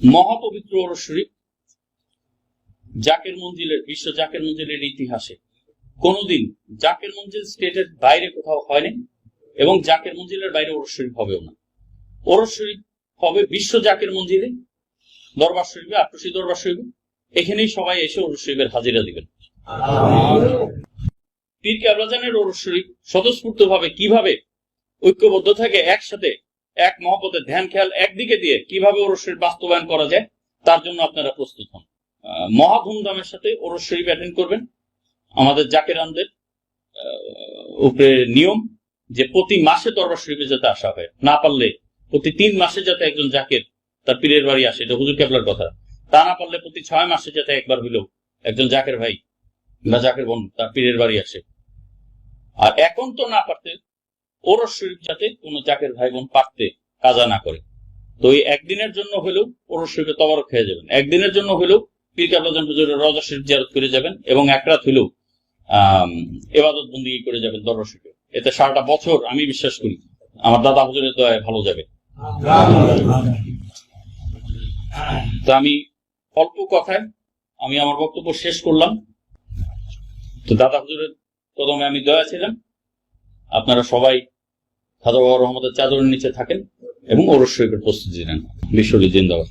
মহাপবিত্র ওরস শরীফ জাকের মঞ্জিলের বিশ্ব জাকের মঞ্জিলের ইতিহাসে কোনদিন জাকের মঞ্জিল স্টেটের বাইরে কোথাও হয়নি এবং জাকের মঞ্জিলের বাইরে ওরস শরীফ হবেও না। ওরস শরীফ হবে বিশ্ব জাকের মঞ্জিলে, দরবার শরীফে, আট্রসি দরবার শরীফে। এখানেই সবাই এসে ওরস শরীফের হাজিরা দিবেন। পীর কেবলাজানের ওরস শরীফ স্বতঃস্ফূর্ত ভাবে কিভাবে ঐক্যবদ্ধ থাকে, একসাথে এক মহব্বতের ধ্যান খেয়াল একদিকে দিয়ে কিভাবে ওরস শরীফ বাস্তবায়ন করা যায়, তার জন্য আপনারা প্রস্তুত হন। মহা ধুমধামের সাথে ওরস শরীফ অ্যাটেন্ড করবেন। আমাদের জাকেরানদের উপরে নিয়ম যে প্রতি মাসে দরবার শরীফে যাতে আসা হয়, না পারলে প্রতি 3 মাসে যাতে একজন জাকের তার পীরের বাড়ি আসে, এটা হুজুর কেবলার কথা। তা না পারলে প্রতি 6 মাসে যাতে একবার হইলেও একজন জাকের ভাই বা জাকের বোন তার পীরের বাড়ি আসে। আর এখন তো না পারতে ওরস শরীফ যাতে কোনো জাকের ভাই বোন পারতে কাজা না করে, তো এই একদিনের জন্য হলেও ওরস শরীফে তবারক খেয়ে যাবেন, একদিনের জন্য হলেও পীর কেবলাজান হুজুরের রওজা শরীফ জিয়ারত করে যাবেন এবং এক রাত হলেও ইবাদত বন্দেগী করে যাবেন দরবার শরীফে। এতে সারাটা বছর আমি বিশ্বাস করি আমার দাদা হুজুরের দয়ায় ভালো যাবে। তো আমি অল্প কথায় আমি আমার বক্তব্য শেষ করলাম। তো দাদা হুজুরের প্রথমে আমি দয়া ছিলাম, আপনারা সবাই খাজা বাবা রহমতের চাদরের নিচে থাকেন এবং ওরস শরীফের প্রস্তুতি নেন। বিশ্বলি জিন্দাবাদ।